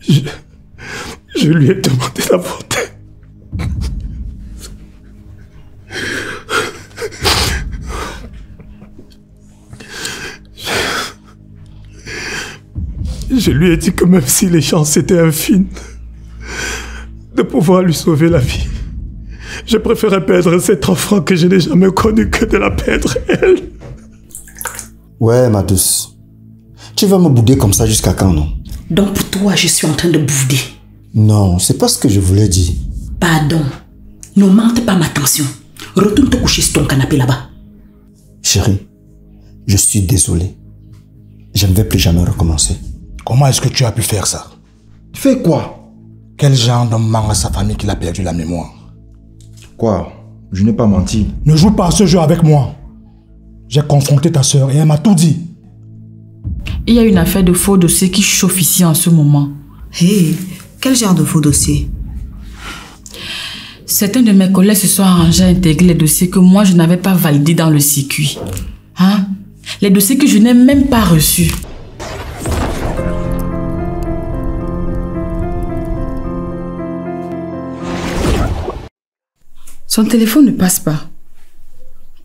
Je lui ai demandé d'avorter. Je lui ai dit que même si les chances étaient infimes de pouvoir lui sauver la vie, je préférais perdre cet enfant que je n'ai jamais connu que de la perdre, elle. Ouais, ma douce. Tu vas me bouder comme ça jusqu'à quand, non? Donc pour toi, je suis en train de bouder. Non, c'est pas ce que je voulais dire. Pardon. Ne mente pas ma tension. Retourne te coucher sur ton canapé là-bas. Chérie, je suis désolé. Je ne vais plus jamais recommencer. Comment est-ce que tu as pu faire ça? Tu fais quoi? Quel genre d'homme ment à sa famille qu'il a perdu la mémoire? Quoi? Je n'ai pas menti. Ne joue pas à ce jeu avec moi. J'ai confronté ta sœur et elle m'a tout dit. Il y a une affaire de faux dossier qui chauffe ici en ce moment. Hey, quel genre de faux dossier? Certains de mes collègues se sont arrangés à intégrer les dossiers que moi je n'avais pas validés dans le circuit. Hein? Les dossiers que je n'ai même pas reçus. Son téléphone ne passe pas.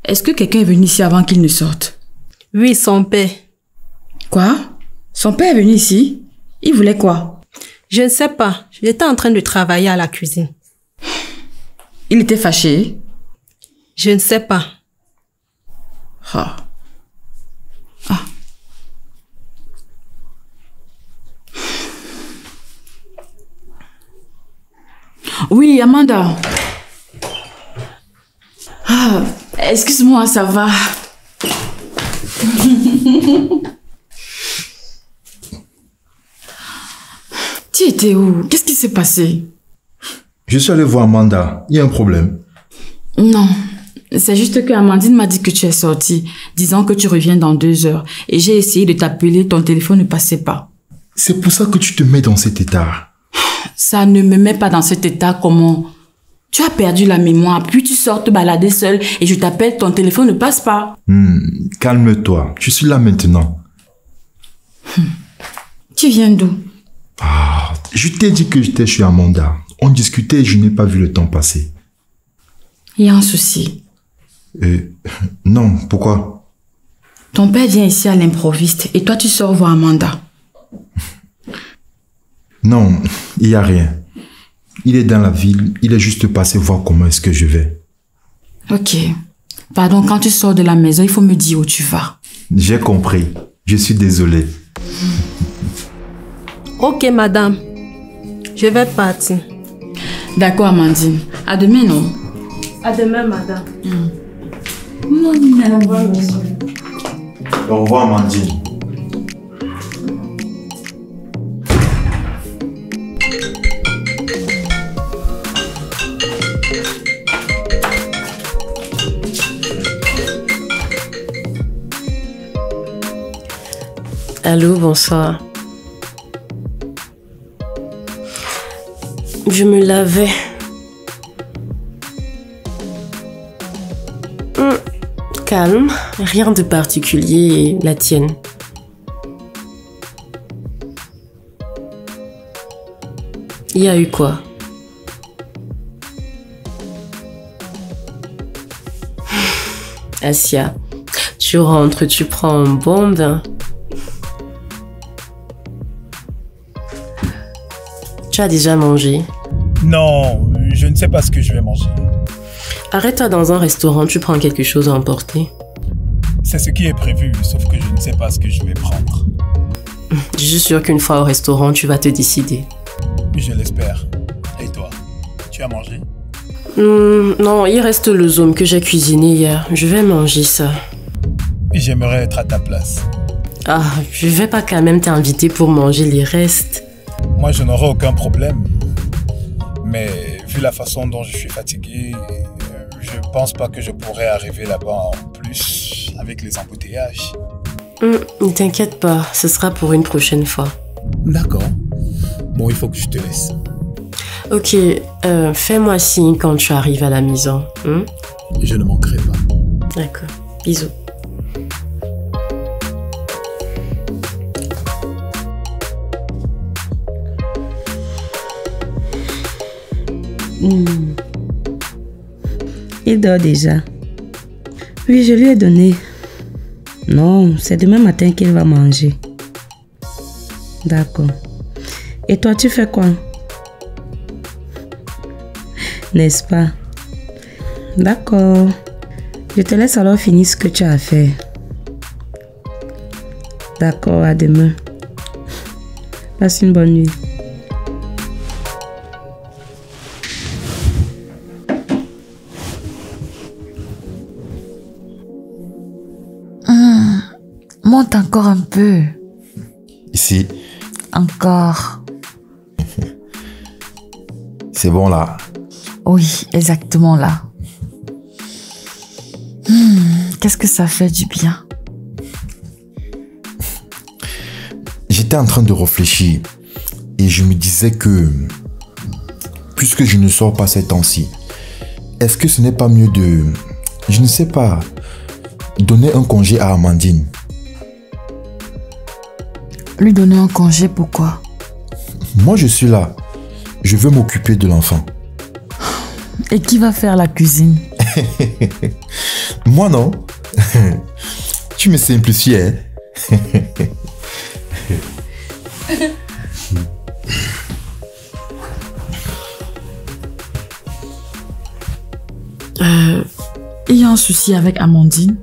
Est-ce que quelqu'un est venu ici avant qu'il ne sorte? Oui, son père. Quoi? Son père est venu ici? Il voulait quoi? Je ne sais pas. J'étais en train de travailler à la cuisine. Il était fâché? Je ne sais pas. Ah. Ah. Oui, Amanda. Ah, excuse-moi, ça va. Tu étais où? Qu'est-ce qui s'est passé? Je suis allé voir Amanda. Il y a un problème? Non. C'est juste que Amandine m'a dit que tu es sortie, disant que tu reviens dans 2 heures. Et j'ai essayé de t'appeler, ton téléphone ne passait pas. C'est pour ça que tu te mets dans cet état. Ça ne me met pas dans cet état, comment? Tu as perdu la mémoire, puis tu sors te balader seule et je t'appelle, ton téléphone ne passe pas. Calme-toi, je suis là maintenant. Tu viens d'où? Ah, je t'ai dit que j'étais chez Amanda. On discutait et je n'ai pas vu le temps passer. Il y a un souci. Non, pourquoi? Ton père vient ici à l'improviste et toi tu sors voir Amanda. Non, il n'y a rien. Il est dans la ville, il est juste passé voir comment est-ce que je vais. Ok. Pardon, quand tu sors de la maison, il faut me dire où tu vas. J'ai compris. Je suis désolé. Ok, madame. Je vais partir. D'accord, Amandine. À demain, non? À demain, madame. Au revoir, monsieur. Au revoir, Amandine. Allô, bonsoir. Je me lavais. Calme, rien de particulier, la tienne. Il y a eu quoi? Asia, tu rentres, tu prends un bon bain. Tu as déjà mangé? Non, je ne sais pas ce que je vais manger. Arrête-toi dans un restaurant, tu prends quelque chose à emporter. C'est ce qui est prévu, sauf que je ne sais pas ce que je vais prendre. Je suis sûre qu'une fois au restaurant, tu vas te décider. Je l'espère. Et toi, tu as mangé? Non, il reste le zoom que j'ai cuisiné hier. Je vais manger ça. J'aimerais être à ta place. Ah, je vais pas quand même t'inviter pour manger les restes. Moi, je n'aurai aucun problème. Mais vu la façon dont je suis fatigué, je pense pas que je pourrais arriver là-bas en plus avec les embouteillages. Ne t'inquiète pas, ce sera pour une prochaine fois. D'accord. Bon, il faut que je te laisse. Ok, fais-moi signe quand tu arrives à la maison. Je ne manquerai pas. D'accord, bisous. Il dort déjà. Oui, je lui ai donné. Non, c'est demain matin qu'il va manger. D'accord. Et toi, tu fais quoi? N'est-ce pas? D'accord. Je te laisse alors finir ce que tu as à faire. D'accord, à demain. Passe une bonne nuit. Monte encore un peu. Ici. Encore. C'est bon là. Oui, exactement là. Qu'est-ce que ça fait du bien. J'étais en train de réfléchir et je me disais que puisque je ne sors pas ces temps-ci, est-ce que ce n'est pas mieux de, je ne sais pas, donner un congé à Amandine? Lui donner un congé, pourquoi? Moi je suis là, je veux m'occuper de l'enfant. Et qui va faire la cuisine? Moi non. Tu me simplifies, hein? Il y a un souci avec Amandine?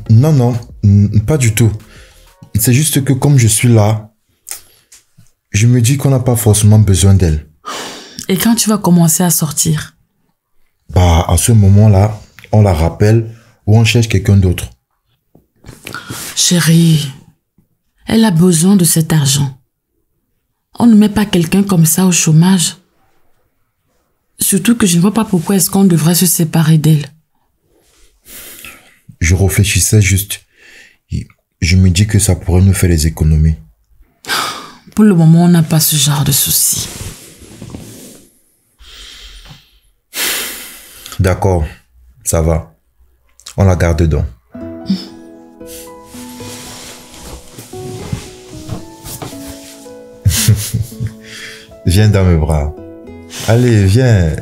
Non, pas du tout. C'est juste que comme je suis là, je me dis qu'on n'a pas forcément besoin d'elle. Et quand tu vas commencer à sortir? Bah, à ce moment-là, on la rappelle ou on cherche quelqu'un d'autre. Chérie, elle a besoin de cet argent. On ne met pas quelqu'un comme ça au chômage. Surtout que je ne vois pas pourquoi est-ce qu'on devrait se séparer d'elle. Je réfléchissais juste. Je me dis que ça pourrait nous faire des économies. Pour le moment, on n'a pas ce genre de soucis. D'accord, ça va. On la garde donc. Viens dans mes bras. Allez, viens.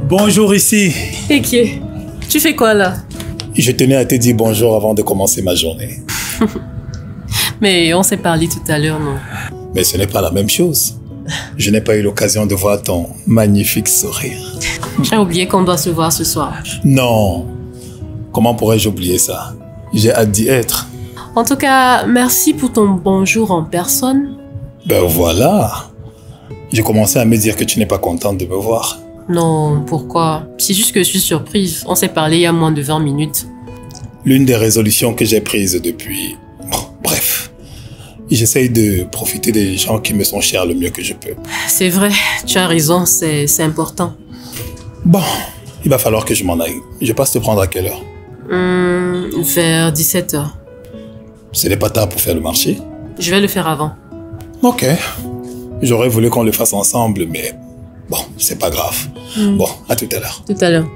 Bonjour ici. Et qui est? Tu fais quoi là? Je tenais à te dire bonjour avant de commencer ma journée. Mais on s'est parlé tout à l'heure, non? Mais ce n'est pas la même chose. Je n'ai pas eu l'occasion de voir ton magnifique sourire. J'ai oublié qu'on doit se voir ce soir. Non. Comment pourrais-je oublier ça? J'ai hâte d'y être. En tout cas, merci pour ton bonjour en personne. Ben voilà. J'ai commencé à me dire que tu n'es pas contente de me voir. Non, pourquoi? C'est juste que je suis surprise. On s'est parlé il y a moins de 20 minutes. L'une des résolutions que j'ai prises depuis... Bon, bref. J'essaye de profiter des gens qui me sont chers le mieux que je peux. C'est vrai, tu as raison, c'est important. Bon, il va falloir que je m'en aille. Je passe te prendre à quelle heure? Vers 17h. Ce n'est pas tard pour faire le marché? Je vais le faire avant. Ok. J'aurais voulu qu'on le fasse ensemble, mais bon, c'est pas grave. Bon, à tout à l'heure. Tout à l'heure.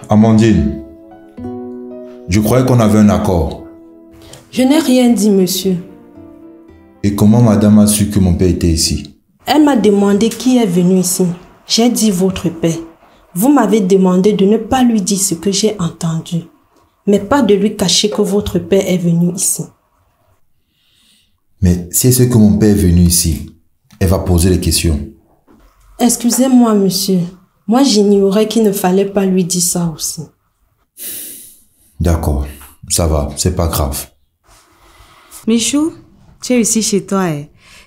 Amandine, je croyais qu'on avait un accord. Je n'ai rien dit, monsieur. Et comment madame a su que mon père était ici? Elle m'a demandé qui est venu ici. J'ai dit votre père. Vous m'avez demandé de ne pas lui dire ce que j'ai entendu, mais pas de lui cacher que votre père est venu ici. Mais si elle sait que mon père est venu ici, elle va poser des questions. Excusez-moi, monsieur. Moi, j'ignorais qu'il ne fallait pas lui dire ça aussi. D'accord, ça va, c'est pas grave. Michou, tu es ici chez toi.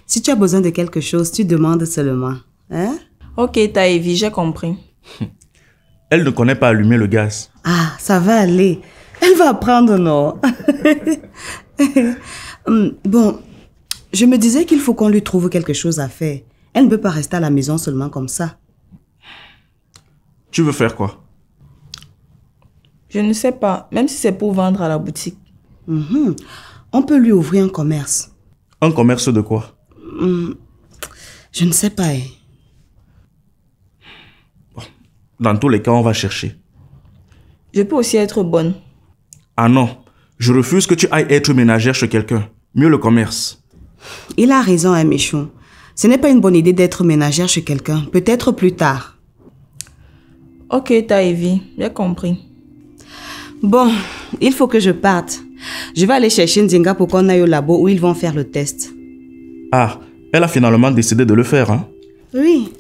Si tu as besoin de quelque chose, tu demandes seulement. Hein? Ok, Taïvi, j'ai compris. Elle ne connaît pas allumer le gaz. Ah, ça va aller. Elle va apprendre, non? Bon, je me disais qu'il faut qu'on lui trouve quelque chose à faire. Elle ne peut pas rester à la maison seulement comme ça. Tu veux faire quoi? Je ne sais pas, même si c'est pour vendre à la boutique. On peut lui ouvrir un commerce. Un commerce de quoi? Je ne sais pas. Dans tous les cas, on va chercher. Je peux aussi être bonne. Ah non, je refuse que tu ailles être ménagère chez quelqu'un. Mieux le commerce. Il a raison, hein, Michou. Ce n'est pas une bonne idée d'être ménagère chez quelqu'un. Peut-être plus tard. Ok, Taïvi, j'ai compris. Bon, il faut que je parte. Je vais aller chercher Nzinga pour qu'on aille au labo où ils vont faire le test. Ah, elle a finalement décidé de le faire, hein? Oui.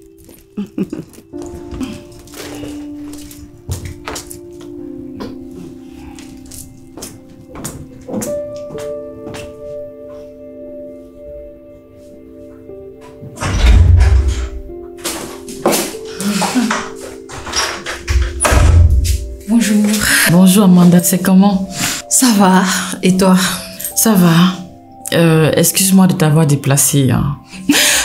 Bonjour. Bonjour Amanda, c'est comment? Ça va, et toi? Ça va. Excuse-moi de t'avoir déplacée. Hein.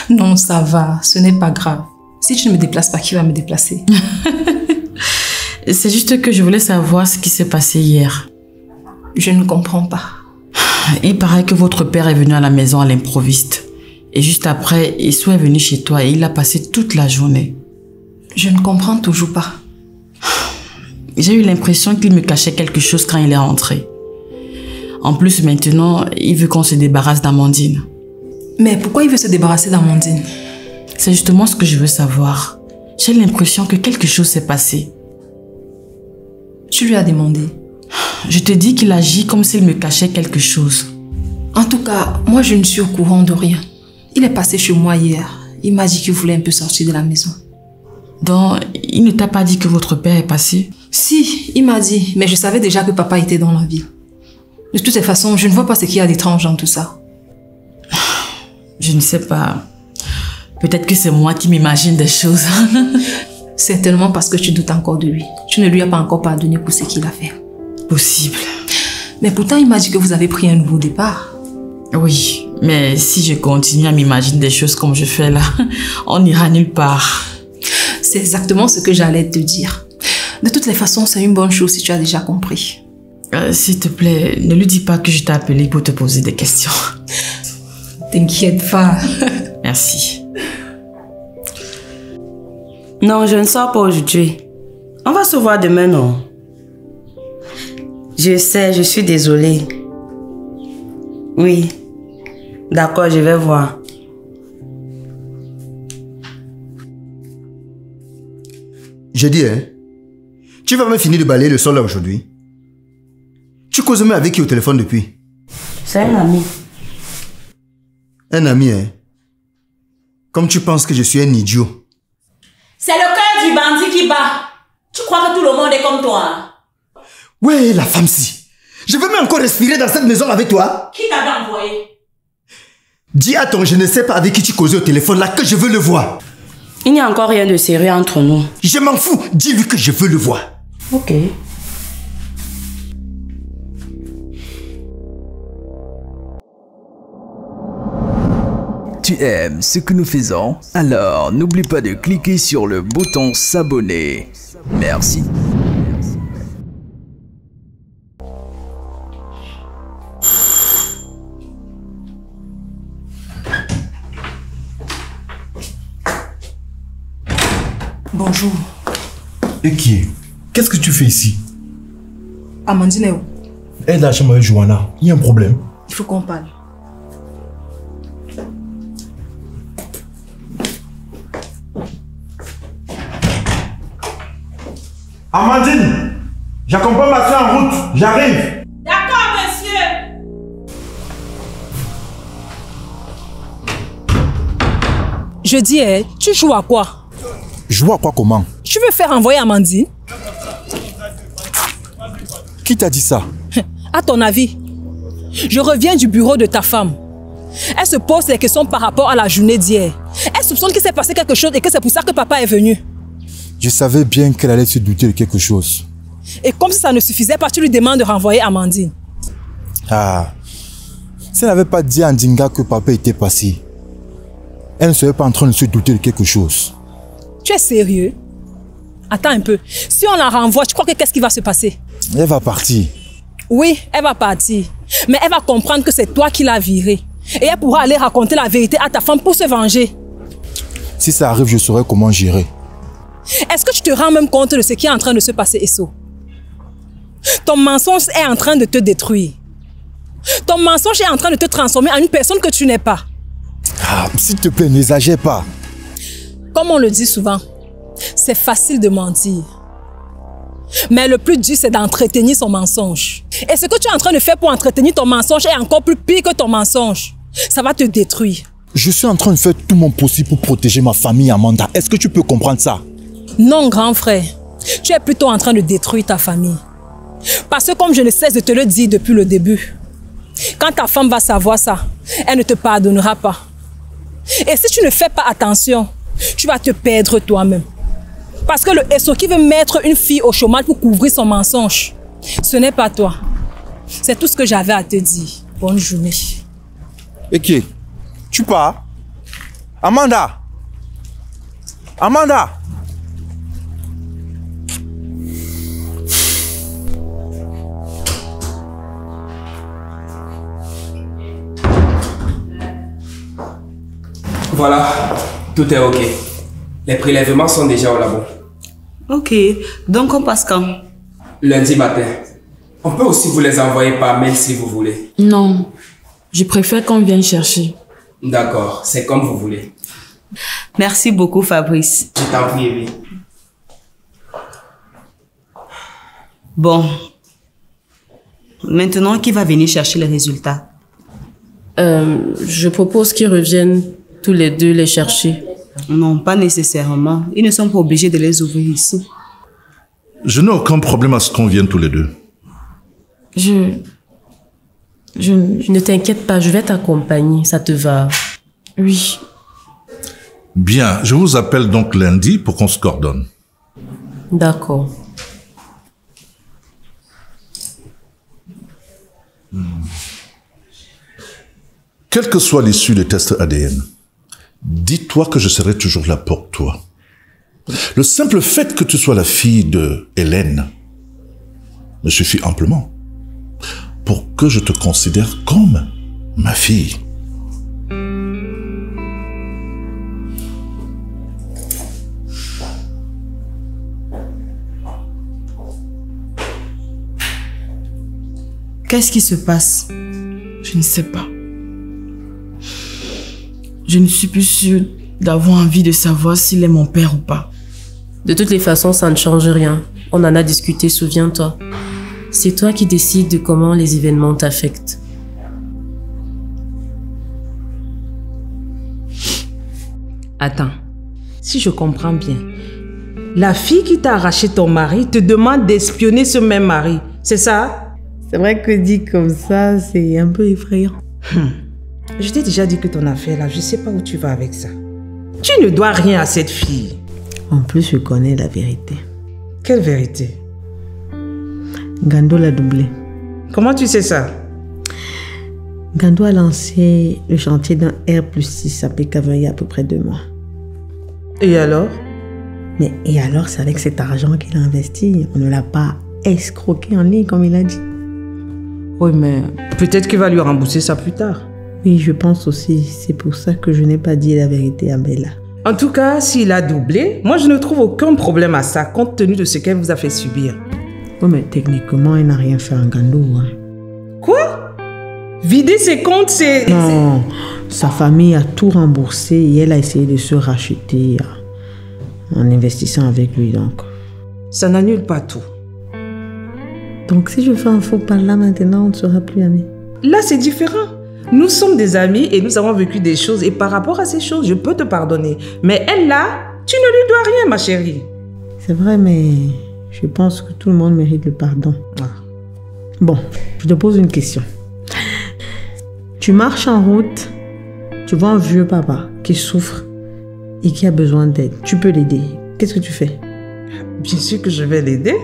Non, ça va, ce n'est pas grave. Si tu ne me déplaces pas, qui va me déplacer? C'est juste que je voulais savoir ce qui s'est passé hier. Je ne comprends pas. Il paraît que votre père est venu à la maison à l'improviste. Et juste après, Issou est venu chez toi et il a passé toute la journée. Je ne comprends toujours pas. J'ai eu l'impression qu'il me cachait quelque chose quand il est rentré. En plus, maintenant, il veut qu'on se débarrasse d'Amandine. Mais pourquoi il veut se débarrasser d'Amandine? C'est justement ce que je veux savoir. J'ai l'impression que quelque chose s'est passé. Tu lui as demandé? Je te dis qu'il agit comme s'il me cachait quelque chose. En tout cas, moi je ne suis au courant de rien. Il est passé chez moi hier. Il m'a dit qu'il voulait un peu sortir de la maison. Donc, il ne t'a pas dit que votre père est passé? Si, il m'a dit, mais je savais déjà que papa était dans la ville. De toutes les façons, je ne vois pas ce qu'il y a d'étrange dans tout ça. Je ne sais pas. Peut-être que c'est moi qui m'imagine des choses. Certainement parce que tu doutes encore de lui. Tu ne lui as pas encore pardonné pour ce qu'il a fait. Possible. Mais pourtant, il m'a dit que vous avez pris un nouveau départ. Oui, mais si je continue à m'imaginer des choses comme je fais là, on n'ira nulle part. C'est exactement ce que j'allais te dire. De toutes les façons, c'est une bonne chose si tu as déjà compris. S'il te plaît, ne lui dis pas que je t'ai appelé pour te poser des questions. T'inquiète pas. Merci. Non, je ne sors pas aujourd'hui. On va se voir demain, non? Je sais, je suis désolée. Oui. D'accord, je vais voir. J'ai dit, hein? Tu vas même finir de balayer le sol là aujourd'hui? Tu causes même avec qui au téléphone depuis? C'est un ami. Un ami, hein? Comme tu penses que je suis un idiot. C'est le cœur du bandit qui bat. Tu crois que tout le monde est comme toi? Ouais, la femme-ci. Je veux même encore respirer dans cette maison avec toi. Qui t'avait envoyé? Dis à ton je ne sais pas avec qui tu causais au téléphone là que je veux le voir. Il n'y a encore rien de sérieux entre nous. Je m'en fous. Dis-lui que je veux le voir. Ok. Tu aimes ce que nous faisons? Alors n'oublie pas de cliquer sur le bouton s'abonner. Merci. Bonjour. Et qui est? Qu'est-ce que tu fais ici? Amandine est où? Elle est dans la chambre avec Johanna. Il y a un problème. Il faut qu'on parle. Amandine, j'accompagne ma soeur en route. J'arrive. D'accord, monsieur. Je dis, tu joues à quoi? Jouer à quoi comment? Tu veux faire envoyer Amandine? Qui t'a dit ça? À ton avis, je reviens du bureau de ta femme. Elle se pose des questions par rapport à la journée d'hier. Elle soupçonne qu'il s'est passé quelque chose et que c'est pour ça que papa est venu. Je savais bien qu'elle allait se douter de quelque chose. Et comme si ça ne suffisait pas, tu lui demandes de renvoyer Amandine. Ah, si elle n'avait pas dit à Ndinga que papa était passé, elle ne serait pas en train de se douter de quelque chose. Tu es sérieux? Attends un peu. Si on la renvoie, tu crois que qu'est-ce qui va se passer? Elle va partir. Oui, elle va partir. Mais elle va comprendre que c'est toi qui l'as virée. Et elle pourra aller raconter la vérité à ta femme pour se venger. Si ça arrive, je saurai comment gérer. Est-ce que tu te rends même compte de ce qui est en train de se passer, Esso? Ton mensonge est en train de te détruire. Ton mensonge est en train de te transformer en une personne que tu n'es pas. Ah, s'il te plaît, n'exagère pas. Comme on le dit souvent, c'est facile de mentir. Mais le plus dur, c'est d'entretenir son mensonge. Et ce que tu es en train de faire pour entretenir ton mensonge est encore plus pire que ton mensonge. Ça va te détruire. Je suis en train de faire tout mon possible pour protéger ma famille, Amanda. Est-ce que tu peux comprendre ça? Non, grand frère. Tu es plutôt en train de détruire ta famille. Parce que comme je ne cesse de te le dire depuis le début, quand ta femme va savoir ça, elle ne te pardonnera pas. Et si tu ne fais pas attention, tu vas te perdre toi-même. Parce que le SO qui veut mettre une fille au chômage pour couvrir son mensonge, ce n'est pas toi. C'est tout ce que j'avais à te dire. Bonne journée. Ok, tu pars? Amanda! Amanda! Voilà, tout est ok. Les prélèvements sont déjà au labo. Ok, donc on passe quand? Lundi matin. On peut aussi vous les envoyer par mail si vous voulez. Non, je préfère qu'on vienne chercher. D'accord, c'est comme vous voulez. Merci beaucoup, Fabrice. Je t'en prie, Evie. Bon. Maintenant, qui va venir chercher les résultats? Je propose qu'ils reviennent tous les deux les chercher. Non, pas nécessairement. Ils ne sont pas obligés de les ouvrir ici. Je n'ai aucun problème à ce qu'on vienne tous les deux. Ne t'inquiète pas, je vais t'accompagner, ça te va? Oui. Bien, je vous appelle donc lundi pour qu'on se coordonne. D'accord. Quelle que soit l'issue des tests ADN, dis-toi que je serai toujours là pour toi. Le simple fait que tu sois la fille de Hélène me suffit amplement pour que je te considère comme ma fille. Qu'est-ce qui se passe? Je ne sais pas. Je ne suis plus sûre d'avoir envie de savoir s'il est mon père ou pas. De toutes les façons, ça ne change rien. On en a discuté, souviens-toi. C'est toi qui décides de comment les événements t'affectent. Attends, si je comprends bien, la fille qui t'a arraché ton mari te demande d'espionner ce même mari, c'est ça? C'est vrai que dit comme ça, c'est un peu effrayant. Je t'ai déjà dit que ton affaire là, je sais pas où tu vas avec ça. Tu ne dois rien à cette fille. En plus, je connais la vérité. Quelle vérité? Gando l'a doublé. Comment tu sais ça? Gando a lancé le chantier d'un R+6 à Pécavin il y a à peu près 2 mois. Et alors? Mais et alors, c'est avec cet argent qu'il a investi. On ne l'a pas escroqué en ligne comme il a dit. Oui, mais peut-être qu'il va lui rembourser ça plus tard. Oui, je pense aussi. C'est pour ça que je n'ai pas dit la vérité à Bella. En tout cas, s'il a doublé, moi je ne trouve aucun problème à ça, compte tenu de ce qu'elle vous a fait subir. Oui, mais techniquement, elle n'a rien fait en Gando. Hein. Quoi? Vider ses comptes, c'est... Non, sa famille a tout remboursé et elle a essayé de se racheter en investissant avec lui, donc. Ça n'annule pas tout. Donc si je fais un faux pas là maintenant, on ne sera plus amis. Là, c'est différent. Nous sommes des amis et nous avons vécu des choses et par rapport à ces choses, je peux te pardonner. Mais elle là, tu ne lui dois rien, ma chérie. C'est vrai, mais je pense que tout le monde mérite le pardon. Ah. Bon, je te pose une question. Tu marches en route, tu vois un vieux papa qui souffre et qui a besoin d'aide. Tu peux l'aider. Qu'est-ce que tu fais? Bien sûr que je vais l'aider.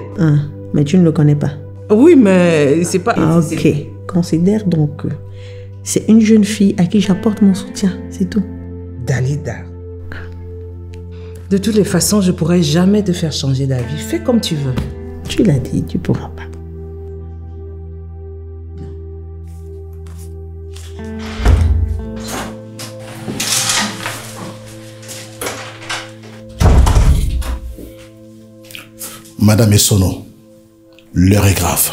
Mais tu ne le connais pas. Oui, mais c'est pas... Ok, considère donc que c'est une jeune fille à qui j'apporte mon soutien, c'est tout. Dalida. De toutes les façons, je pourrais jamais te faire changer d'avis. Fais comme tu veux. Tu l'as dit, tu pourras pas. Madame Essono, l'heure est grave.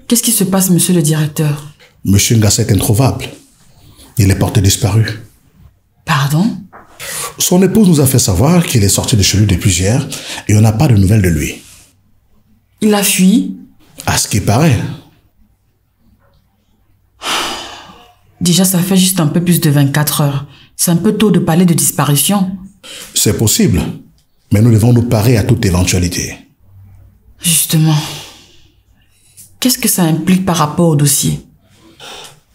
Qu'est-ce qui se passe, monsieur le directeur? Monsieur Ngassa est introuvable. Il est porté disparu. Pardon? Son épouse nous a fait savoir qu'il est sorti de chez lui depuis hier et on n'a pas de nouvelles de lui. Il a fui? À ce qui paraît. Déjà, ça fait juste un peu plus de 24 heures. C'est un peu tôt de parler de disparition. C'est possible, mais nous devons nous parer à toute éventualité. Justement, qu'est-ce que ça implique par rapport au dossier?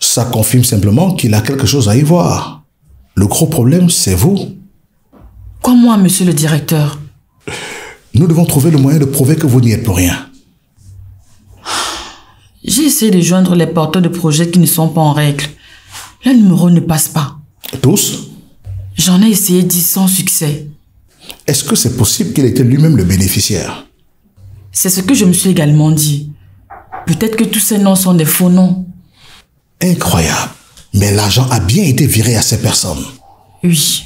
Ça confirme simplement qu'il a quelque chose à y voir. Le gros problème, c'est vous. Quoi, moi, monsieur le directeur? Nous devons trouver le moyen de prouver que vous n'y êtes pour rien. J'ai essayé de joindre les porteurs de projets qui ne sont pas en règle. Le numéro ne passe pas. Tous? J'en ai essayé 10 sans succès. Est-ce que c'est possible qu'il était lui-même le bénéficiaire? C'est ce que je me suis également dit. Peut-être que tous ces noms sont des faux noms. Incroyable. Mais l'argent a bien été viré à ces personnes. Oui.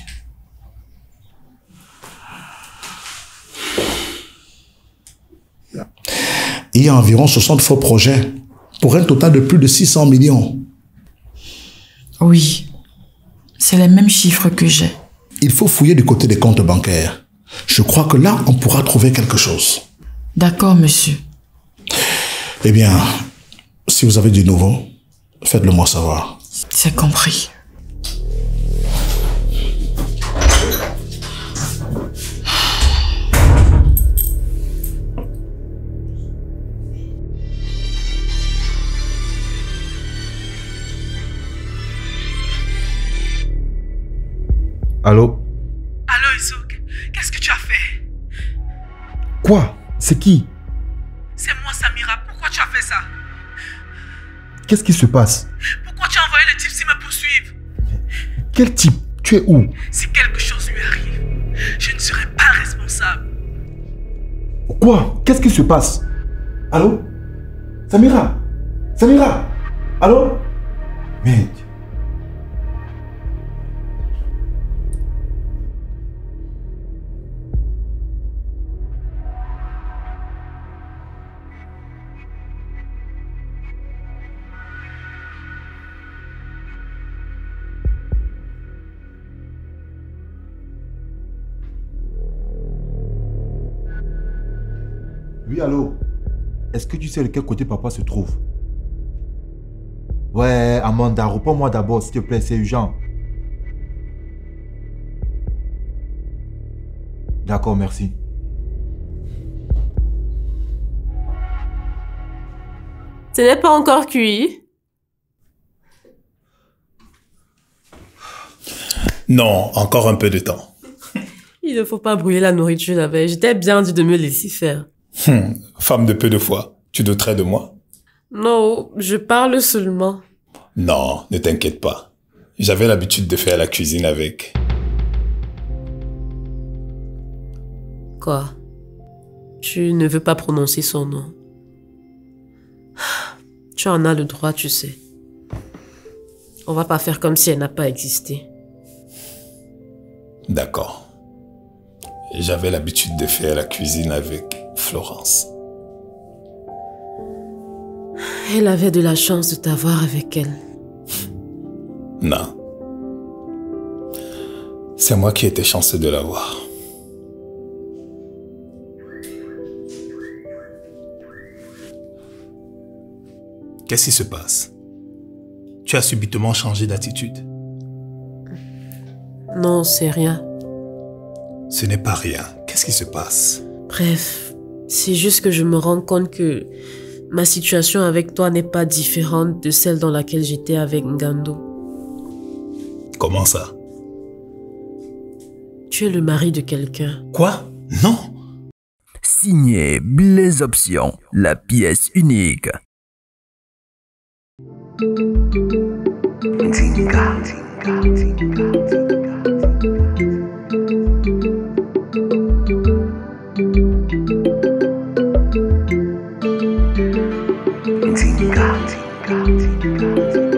Il y a environ 60 faux projets pour un total de plus de 600 millions. Oui. C'est les mêmes chiffres que j'ai. Il faut fouiller du côté des comptes bancaires. Je crois que là, on pourra trouver quelque chose. D'accord, monsieur. Eh bien, si vous avez du nouveau, faites-le moi savoir. C'est compris. Allô? Allô, Isouk, qu'est-ce que tu as fait? Quoi? C'est qui? C'est moi, Samira. Pourquoi tu as fait ça? Qu'est-ce qui se passe? Pourquoi tu as envoyé le type s'il me poursuivre? Quel type? Tu es où? Si quelque chose lui arrive, je ne serai pas responsable. Quoi? Qu'est-ce qui se passe? Allô? Samira? Samira? Allô? Merde. Oui, allô? Est-ce que tu sais de quel côté papa se trouve? Ouais, Amanda, réponds-moi d'abord, s'il te plaît, c'est urgent. D'accord, merci. Ce n'est pas encore cuit. Non, encore un peu de temps. Il ne faut pas brûler la nourriture la veille. J'étais bien dit de me laisser faire. Femme de peu de foi, tu douterais de moi? Non, je parle seulement. Non, ne t'inquiète pas. J'avais l'habitude de faire la cuisine avec. Quoi? Tu ne veux pas prononcer son nom? Tu en as le droit, tu sais. On va pas faire comme si elle n'a pas existé. D'accord. J'avais l'habitude de faire la cuisine avec Florence. Elle avait de la chance de t'avoir avec elle. Non. C'est moi qui étais chanceux de l'avoir. Qu'est-ce qui se passe? Tu as subitement changé d'attitude. Non, c'est rien. Ce n'est pas rien. Qu'est-ce qui se passe? Bref, c'est juste que je me rends compte que ma situation avec toi n'est pas différente de celle dans laquelle j'étais avec Ngando. Comment ça? Tu es le mari de quelqu'un. Quoi? Non. Signé Blaise Option, la pièce unique. Thank you.